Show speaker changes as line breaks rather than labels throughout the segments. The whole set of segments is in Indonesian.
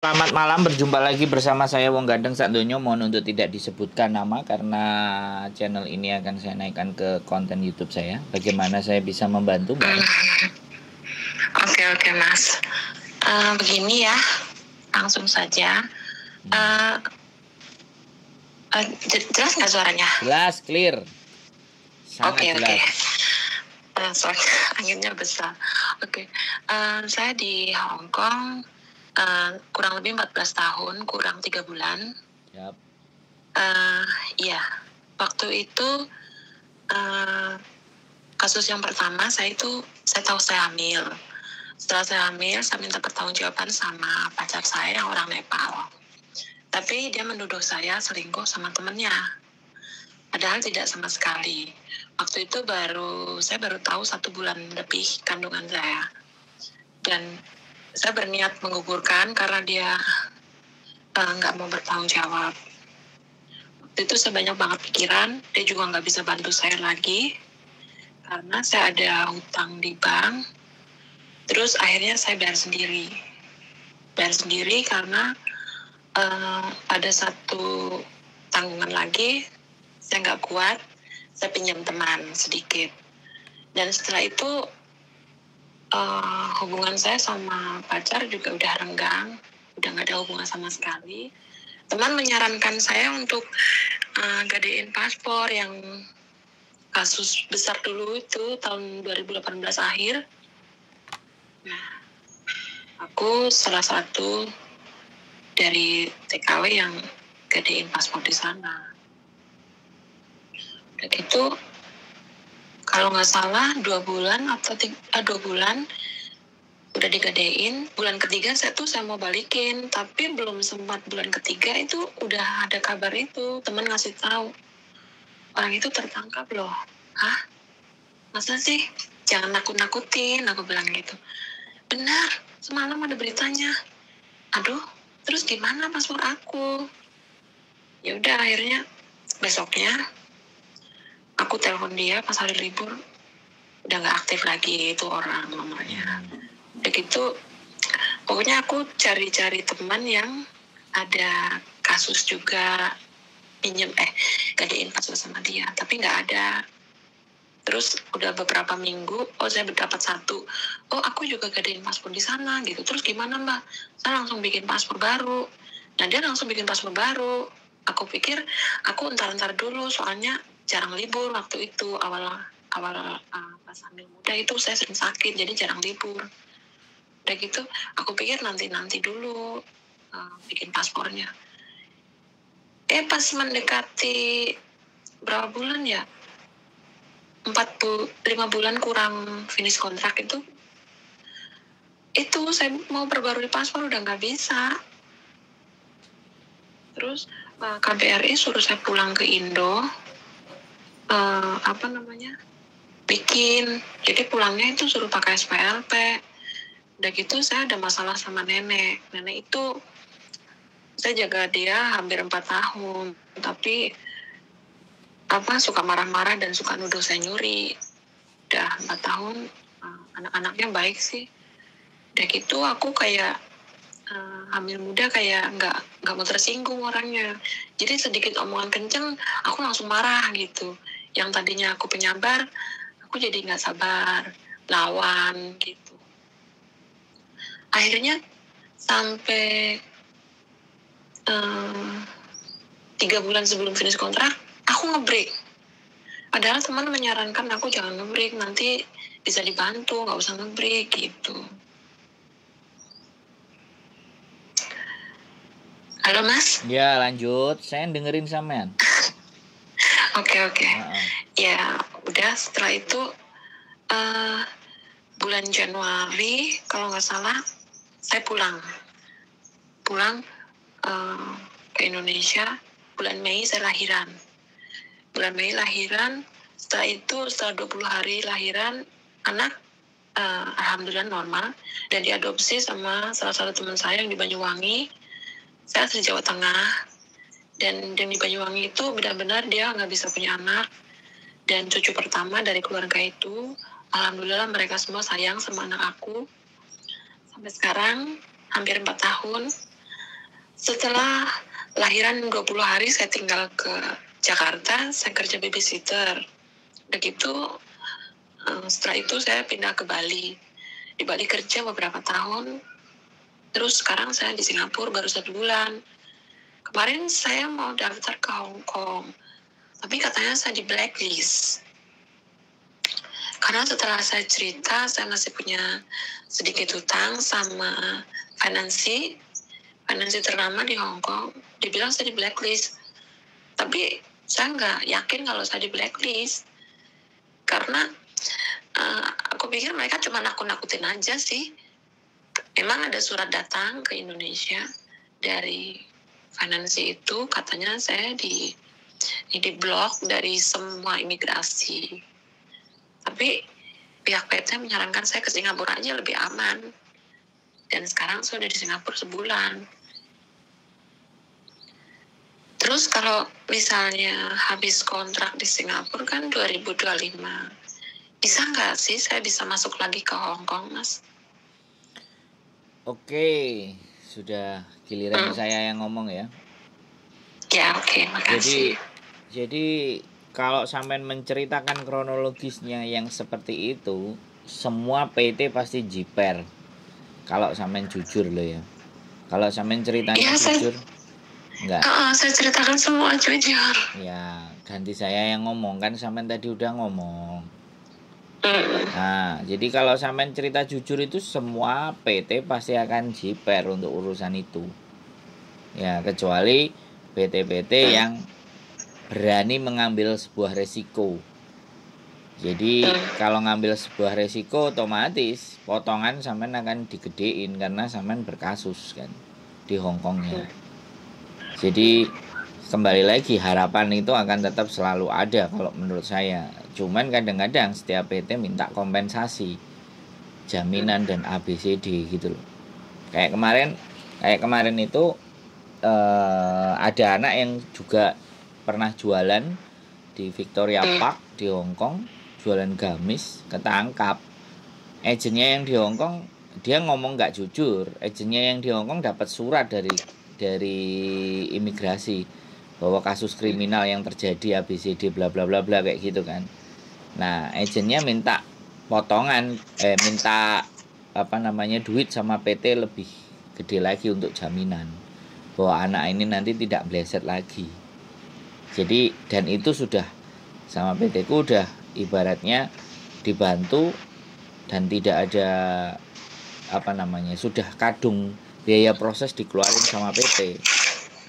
Selamat malam, berjumpa lagi bersama saya Wong Gandeng Sakdonya. Mohon untuk tidak disebutkan nama karena channel ini akan saya naikkan ke konten YouTube saya. Bagaimana saya bisa membantu, Mbak?
Oke oke Mas. Begini ya, langsung saja. Uh, Jelas nggak suaranya?
Jelas, clear, sangat
Oke.
jelas.
Sorry, anginnya besar. Oke. Saya di Hong Kong kurang lebih 14 tahun, kurang 3 bulan.
Yap.
Iya, waktu itu kasus yang pertama saya tahu saya hamil. Setelah saya hamil, saya minta pertanggungjawaban sama pacar saya yang orang Nepal. Tapi dia menuduh saya selingkuh sama temennya. Padahal tidak sama sekali. Waktu itu saya baru tahu 1 bulan lebih kandungan saya. Dan saya berniat menggugurkan karena dia nggak mau bertanggung jawab. Waktu itu saya banyak banget pikiran, dia juga nggak bisa bantu saya lagi. Karena saya ada hutang di bank. Terus akhirnya saya bayar sendiri. Bayar sendiri karena ada satu tanggungan lagi, saya nggak kuat, saya pinjam teman sedikit. Dan setelah itu hubungan saya sama pacar juga udah renggang, udah nggak ada hubungan sama sekali. Teman menyarankan saya untuk gadein paspor yang kasus besar dulu itu tahun 2018 akhir. Nah, aku salah satu dari TKW yang gadein paspor di sana. Dan itu kalau nggak salah 2 bulan atau 2 bulan udah digadein. Bulan ketiga saya mau balikin, tapi belum sempat bulan ketiga itu udah ada kabar itu, teman ngasih tahu orang itu tertangkap loh. Hah? Masa sih? Jangan nakut-nakutin, aku bilang gitu. Benar, semalam ada beritanya. Aduh, terus gimana paspor aku? Ya udah, akhirnya besoknya aku telepon dia pas hari libur, udah nggak aktif lagi itu orang nomornya. Udah gitu, pokoknya aku cari-cari teman yang ada kasus juga gadein paspor sama dia, tapi nggak ada. Terus udah beberapa minggu, saya dapat satu. Aku juga gadein paspor di sana gitu. Terus gimana Mbak? Saya langsung bikin paspor baru. Nah dia langsung bikin paspor baru. Aku pikir aku entar dulu, soalnya jarang libur waktu itu awal pas hamil muda itu saya sering sakit, jadi jarang libur. Udah gitu, aku pikir nanti dulu bikin paspornya. Pas mendekati berapa bulan ya? 5 bulan kurang finish kontrak itu saya mau perbarui paspor udah nggak bisa. Terus KBRI suruh saya pulang ke Indo, bikin. Jadi pulangnya itu suruh pakai SPLP. Udah gitu saya ada masalah sama nenek itu saya jaga dia hampir 4 tahun, tapi suka marah-marah dan suka nuduh saya nyuri. Udah 4 tahun, anak-anaknya baik sih. Udah gitu aku kayak hamil muda kayak nggak mau tersinggung orangnya. Jadi sedikit omongan kenceng aku langsung marah gitu. Yang tadinya aku penyabar, aku jadi nggak sabar, lawan gitu. Akhirnya sampai 3 bulan sebelum finish kontrak, aku ngebreak. Padahal teman menyarankan aku jangan ngebreak, nanti bisa dibantu, nggak usah ngebreak gitu. Halo Mas?
Ya lanjut, saya dengerin sampean.
Oke. Ya udah, setelah itu bulan Januari kalau nggak salah saya pulang ke Indonesia. Bulan Mei saya lahiran. Setelah itu setelah 20 hari lahiran, anak alhamdulillah normal dan diadopsi sama salah satu teman saya yang di Banyuwangi. Saya asli Jawa Tengah, dan yang di Banyuwangi itu benar-benar dia nggak bisa punya anak, dan cucu pertama dari keluarga itu alhamdulillah mereka semua sayang sama anak aku. Sampai sekarang hampir 4 tahun Setelah lahiran 20 hari saya tinggal ke Jakarta, saya kerja babysitter. Udah gitu, setelah itu saya pindah ke Bali. Di Bali kerja beberapa tahun, terus sekarang saya di Singapura baru 1 bulan. Kemarin saya mau daftar ke Hong Kong, tapi katanya saya di blacklist. Karena setelah saya cerita, saya masih punya sedikit hutang sama finansi ternama di Hong Kong. Dibilang saya di blacklist. Tapi saya nggak yakin kalau saya di blacklist. Karena aku pikir mereka cuma nakut-nakutin aja sih. Memang ada surat datang ke Indonesia dari finansi itu, katanya saya di blok dari semua imigrasi. Tapi pihak PT menyarankan saya ke Singapura aja lebih aman. Dan sekarang saya udah di Singapura sebulan. Terus kalau misalnya habis kontrak di Singapura kan 2025. Bisa nggak sih saya bisa masuk lagi ke Hong Kong, Mas?
Oke, sudah giliran saya yang ngomong ya.
Ya, oke, makasih.
Jadi kalau sampean menceritakan kronologisnya yang seperti itu, semua PT pasti jiper. Kalau sampean jujur loh ya. Kalau sampean ceritanya jujur, enggak.
Saya ceritakan semua jujur.
Ya, ganti saya yang ngomong, kan sampean tadi udah ngomong. Nah, jadi kalau sampean cerita jujur itu semua PT pasti akan jiper untuk urusan itu. Ya, kecuali PT-PT yang berani mengambil sebuah resiko. Jadi kalau ngambil sebuah resiko otomatis potongan sampean akan digedein karena sampean berkasus kan di Hong Kongnya. Jadi kembali lagi harapan itu akan tetap selalu ada kalau menurut saya. Cuman kadang-kadang setiap PT minta kompensasi, jaminan dan ABCD gitu loh. Kayak kemarin itu ada anak yang juga pernah jualan di Victoria Park di Hong Kong, jualan gamis, ketangkap. Agennya yang di Hong Kong dia ngomong nggak jujur. Agennya yang di Hong Kong dapat surat dari imigrasi bahwa kasus kriminal yang terjadi ABCD bla bla bla bla kayak gitu kan. Nah, agennya minta potongan minta duit sama PT lebih gede lagi untuk jaminan bahwa anak ini nanti tidak meleset lagi. Jadi dan itu sudah sama PT ku udah ibaratnya dibantu dan tidak ada sudah kadung biaya proses dikeluarin sama PT.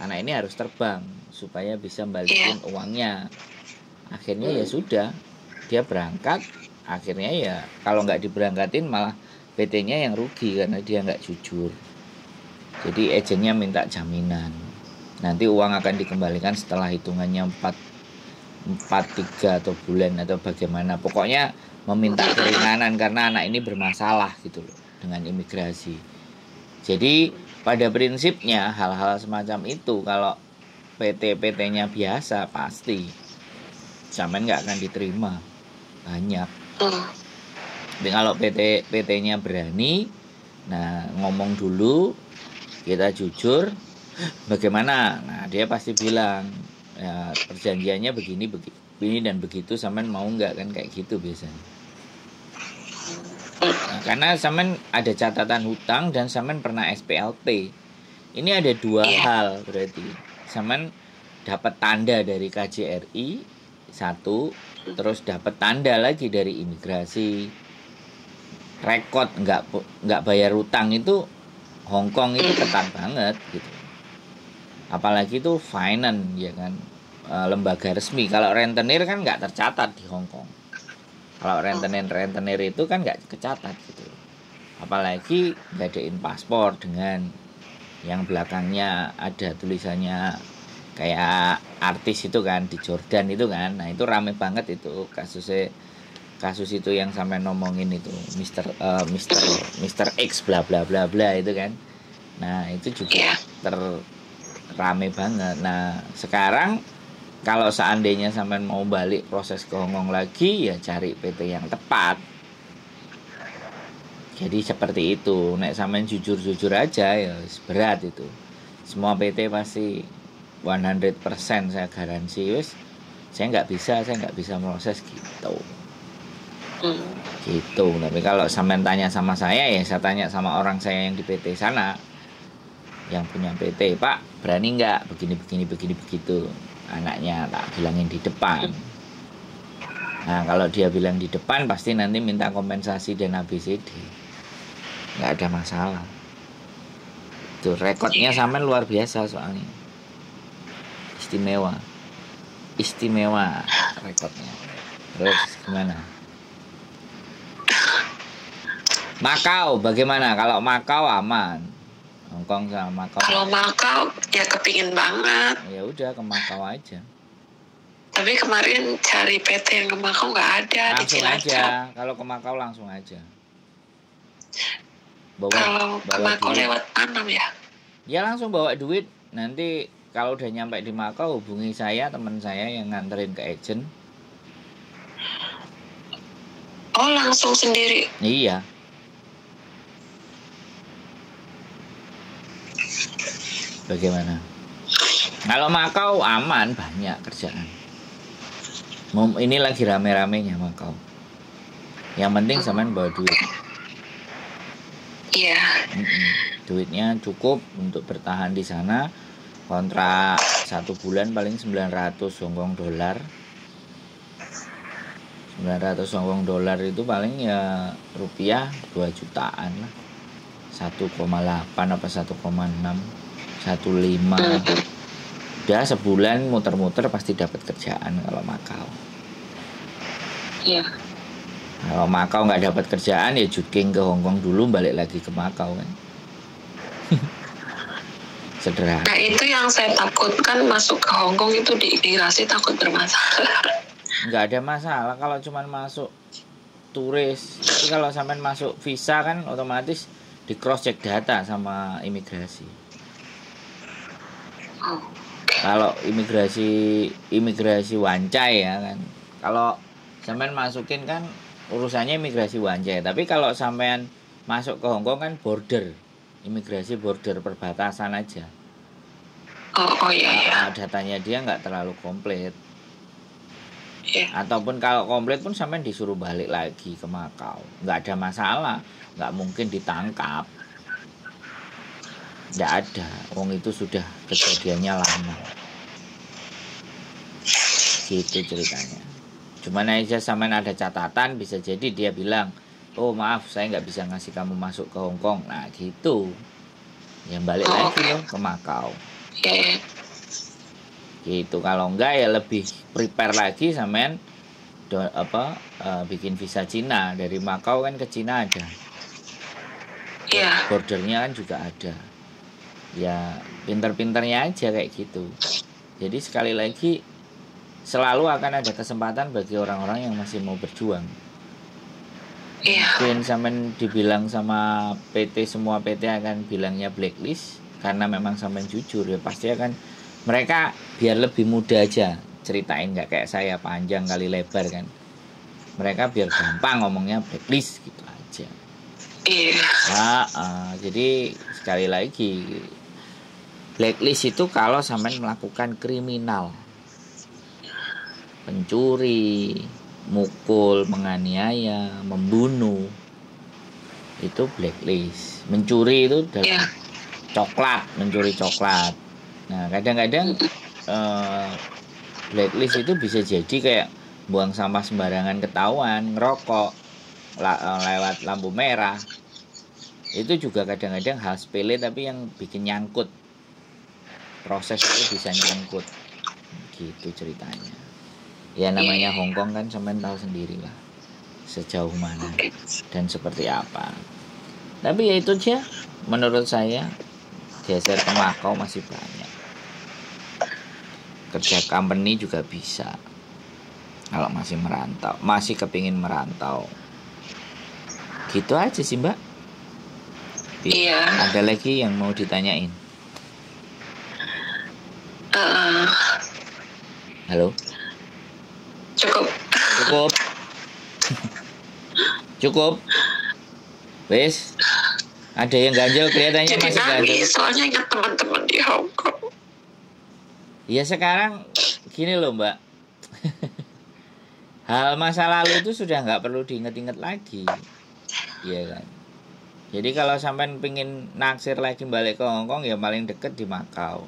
Anak ini harus terbang supaya bisa balikin uangnya. Akhirnya ya sudah, dia berangkat. Akhirnya ya kalau nggak diberangkatin malah PT-nya yang rugi karena dia nggak jujur. Jadi agennya minta jaminan. Nanti uang akan dikembalikan setelah hitungannya 3 atau bulan atau bagaimana. Pokoknya meminta keringanan karena anak ini bermasalah gitu loh dengan imigrasi. Jadi pada prinsipnya hal-hal semacam itu kalau PT-PT-nya biasa pasti sampean nggak akan diterima banyak. Tapi kalau PT-nya berani, nah ngomong dulu, kita jujur, bagaimana? Nah dia pasti bilang ya perjanjiannya begini dan begitu, sampean mau nggak kan kayak gitu biasanya. Nah, karena sampean ada catatan hutang dan sampean pernah SPLT. Ini ada dua hal berarti. Sampean dapat tanda dari KJRI satu, terus dapat tanda lagi dari imigrasi. Rekod nggak bayar hutang itu Hong Kong itu ketat banget gitu. Apalagi itu finance ya kan, lembaga resmi. Kalau rentenir kan nggak tercatat di Hong Kong. Kalau rentenir itu kan nggak kecatat gitu. Apalagi ngadain paspor dengan yang belakangnya ada tulisannya kayak artis itu kan di Jordan itu kan. Nah itu rame banget itu kasus itu yang sampai ngomongin itu Mr. X bla bla bla bla itu kan. Nah itu juga rame banget. Nah sekarang kalau seandainya sampean mau balik proses ke Hong Kong lagi ya cari PT yang tepat. Jadi seperti itu. Nek sampean jujur-jujur aja ya berat itu. semua PT pasti 100% saya garansi wis saya nggak bisa proses gitu. Gitu. Tapi kalau sampean tanya sama saya, ya saya tanya sama orang saya yang di PT sana, yang punya PT, Pak berani nggak begini begitu. Anaknya tak bilangin di depan. Nah kalau dia bilang di depan pasti nanti minta kompensasi dan ABCD, nggak ada masalah. Tuh rekodnya sampean luar biasa soalnya, istimewa rekodnya. Terus gimana? Makau bagaimana? Kalau Makau aman. Hongkong sama Makau.
Kalau Makau ya kepingin banget.
Ya udah ke Makau aja.
Tapi kemarin cari PT yang ke Makau nggak ada.
Langsung aja. Kalau ke Makau langsung aja.
Kalau ke Makau lewat mana ya?
Ya langsung bawa duit. Nanti kalau udah nyampe di Makau hubungi saya, teman saya yang nganterin ke agent.
Oh langsung sendiri?
Iya. Bagaimana? Kalau Makau aman, banyak kerjaan. Ini lagi rame-ramenya Makau. Yang penting sampean bawa duit.
Iya.
Duitnya cukup untuk bertahan di sana. Kontrak 1 bulan paling 900 Hongkong dolar. 900 Hongkong dolar itu paling ya rupiah 2 jutaan lah. 1,8 apa 1,6 1,5. Udah sebulan muter-muter pasti dapat kerjaan kalau Makau.
Iya.
Kalau Makau nggak dapat kerjaan ya juking ke Hongkong dulu, balik lagi ke Makau kan. Sederhana.
Nah itu yang saya takutkan, masuk ke Hongkong itu di imigrasi takut bermasalah.
Nggak ada masalah kalau cuman masuk turis. Tapi kalau sampai masuk visa kan otomatis di cross check data sama imigrasi. Kalau imigrasi wancai ya kan. Kalau sampean masukin kan urusannya imigrasi wancai. Tapi kalau sampean masuk ke Hongkong kan border, imigrasi border perbatasan aja.
Oh iya.
Datanya dia nggak terlalu komplit.
Yeah.
Ataupun kalau komplit pun sampean disuruh balik lagi ke Makau. Nggak ada masalah, nggak mungkin ditangkap. Nggak ada, wong itu sudah kejadiannya lama. Gitu ceritanya. Cuman aja sampean ada catatan, bisa jadi dia bilang, oh maaf saya nggak bisa ngasih kamu masuk ke Hongkong. Nah gitu, yang balik lagi loh ke Makau.
Yeah.
Gitu. Kalau enggak ya lebih prepare lagi sampean bikin visa Cina. Dari Makau kan ke Cina ada.
Yeah.
Bordernya kan juga ada. Ya pinter-pinternya aja kayak gitu. Jadi sekali lagi selalu akan ada kesempatan bagi orang-orang yang masih mau berjuang. Mungkin sampean dibilang sama PT, semua PT akan bilangnya blacklist karena memang sampean jujur, ya pasti akan mereka biar lebih mudah aja ceritain, nggak kayak saya panjang kali lebar kan. Mereka biar gampang ngomongnya blacklist gitu aja. Jadi sekali lagi blacklist itu kalau sampean melakukan kriminal, pencuri, mukul, menganiaya, membunuh, itu blacklist. Mencuri itu dalam coklat, mencuri coklat. Nah kadang-kadang blacklist itu bisa jadi kayak buang sampah sembarangan ketahuan, ngerokok lewat lampu merah. Itu juga kadang-kadang hal sepele tapi yang bikin nyangkut. Proses itu bisa nyangkut. Gitu ceritanya. Ya namanya Hongkong kan sampean tahu sendiri lah sejauh mana dan seperti apa. Tapi ya itu aja menurut saya, geser ke Makau masih banyak. Kerja company juga bisa kalau masih merantau, masih kepingin merantau. Gitu aja sih Mbak.
Iya.
Ada lagi yang mau ditanyain? Halo? Cukup. Wes. Ada yang ganjel kelihatannya
Jadi
masih ganjel.
nangis soalnya ingat teman-teman di Hong Kong.
Ya sekarang gini loh Mbak. Hal masa lalu itu sudah nggak perlu diingat-ingat lagi. Iya kan. Jadi kalau sampean pingin naksir lagi balik ke Hong Kong ya paling deket di Makau.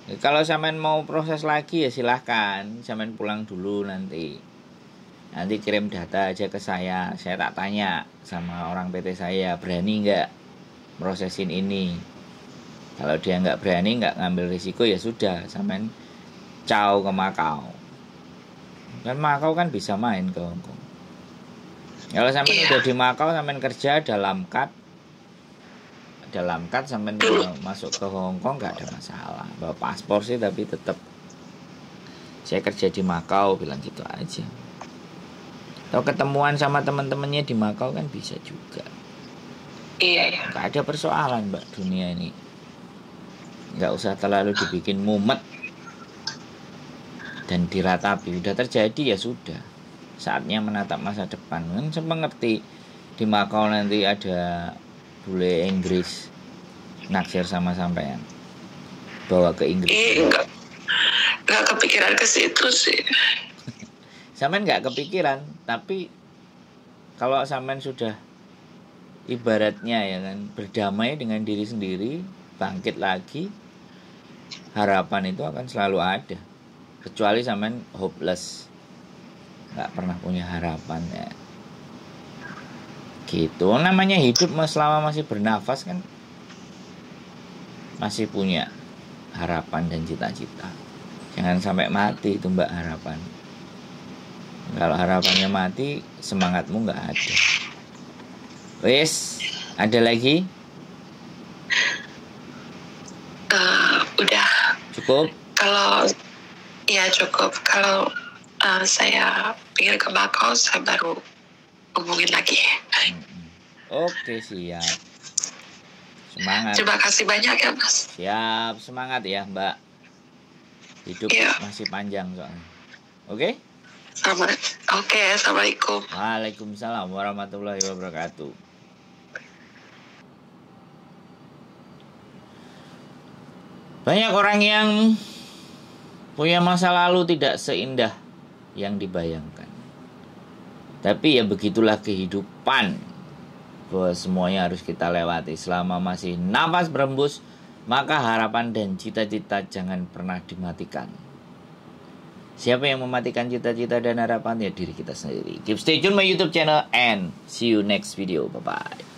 Ya, kalau sampean mau proses lagi ya silahkan. Sampean pulang dulu nanti. Nanti kirim data aja ke saya tak tanya sama orang PT saya, berani nggak prosesin ini. Kalau dia nggak berani, nggak ngambil risiko ya sudah, sampean caw ke Makau. Kan Makau kan bisa main ke Hong Kong. Kalau sampean udah di Makau, sampean kerja dalam cut sampean masuk ke Hong Kong nggak ada masalah. Bawa paspor sih tapi tetap saya kerja di Makau, bilang gitu aja. Atau ketemuan sama teman-temannya di Makau kan bisa juga.
Iya.
Gak ada persoalan Mbak, dunia ini. Gak usah terlalu dibikin mumet dan diratapi. Udah terjadi ya sudah. Saatnya menatap masa depan. Kan saya mengerti di Makau nanti ada bule Inggris naksir sama sampean. Bawa ke Inggris.
Enggak kepikiran ke situ sih.
Sampean nggak kepikiran, tapi kalau sampean sudah ibaratnya ya kan berdamai dengan diri sendiri, bangkit lagi, harapan itu akan selalu ada. Kecuali sampean hopeless, nggak pernah punya harapan ya. Gitu, namanya hidup selama masih bernafas kan masih punya harapan dan cita-cita. Jangan sampai mati itu Mbak harapan. Kalau harapannya mati, semangatmu nggak ada. Wes, ada lagi?
Udah.
Cukup?
Kalau ya cukup. Kalau saya pikir ke Makau, saya baru hubungin lagi.
Oke, siap. Semangat.
Terima kasih banyak ya Mas.
Siap, semangat ya Mbak. Hidup masih panjang soalnya. Oke?
Oke, assalamualaikum.
Waalaikumsalam warahmatullahi wabarakatuh. Banyak orang yang punya masa lalu tidak seindah yang dibayangkan. Tapi ya begitulah kehidupan. Bahwa semuanya harus kita lewati. Selama masih nafas berembus, maka harapan dan cita-cita jangan pernah dimatikan. Siapa yang mematikan cita-cita dan harapan? Ya diri kita sendiri. Keep stay tune my YouTube channel and see you next video. Bye-bye.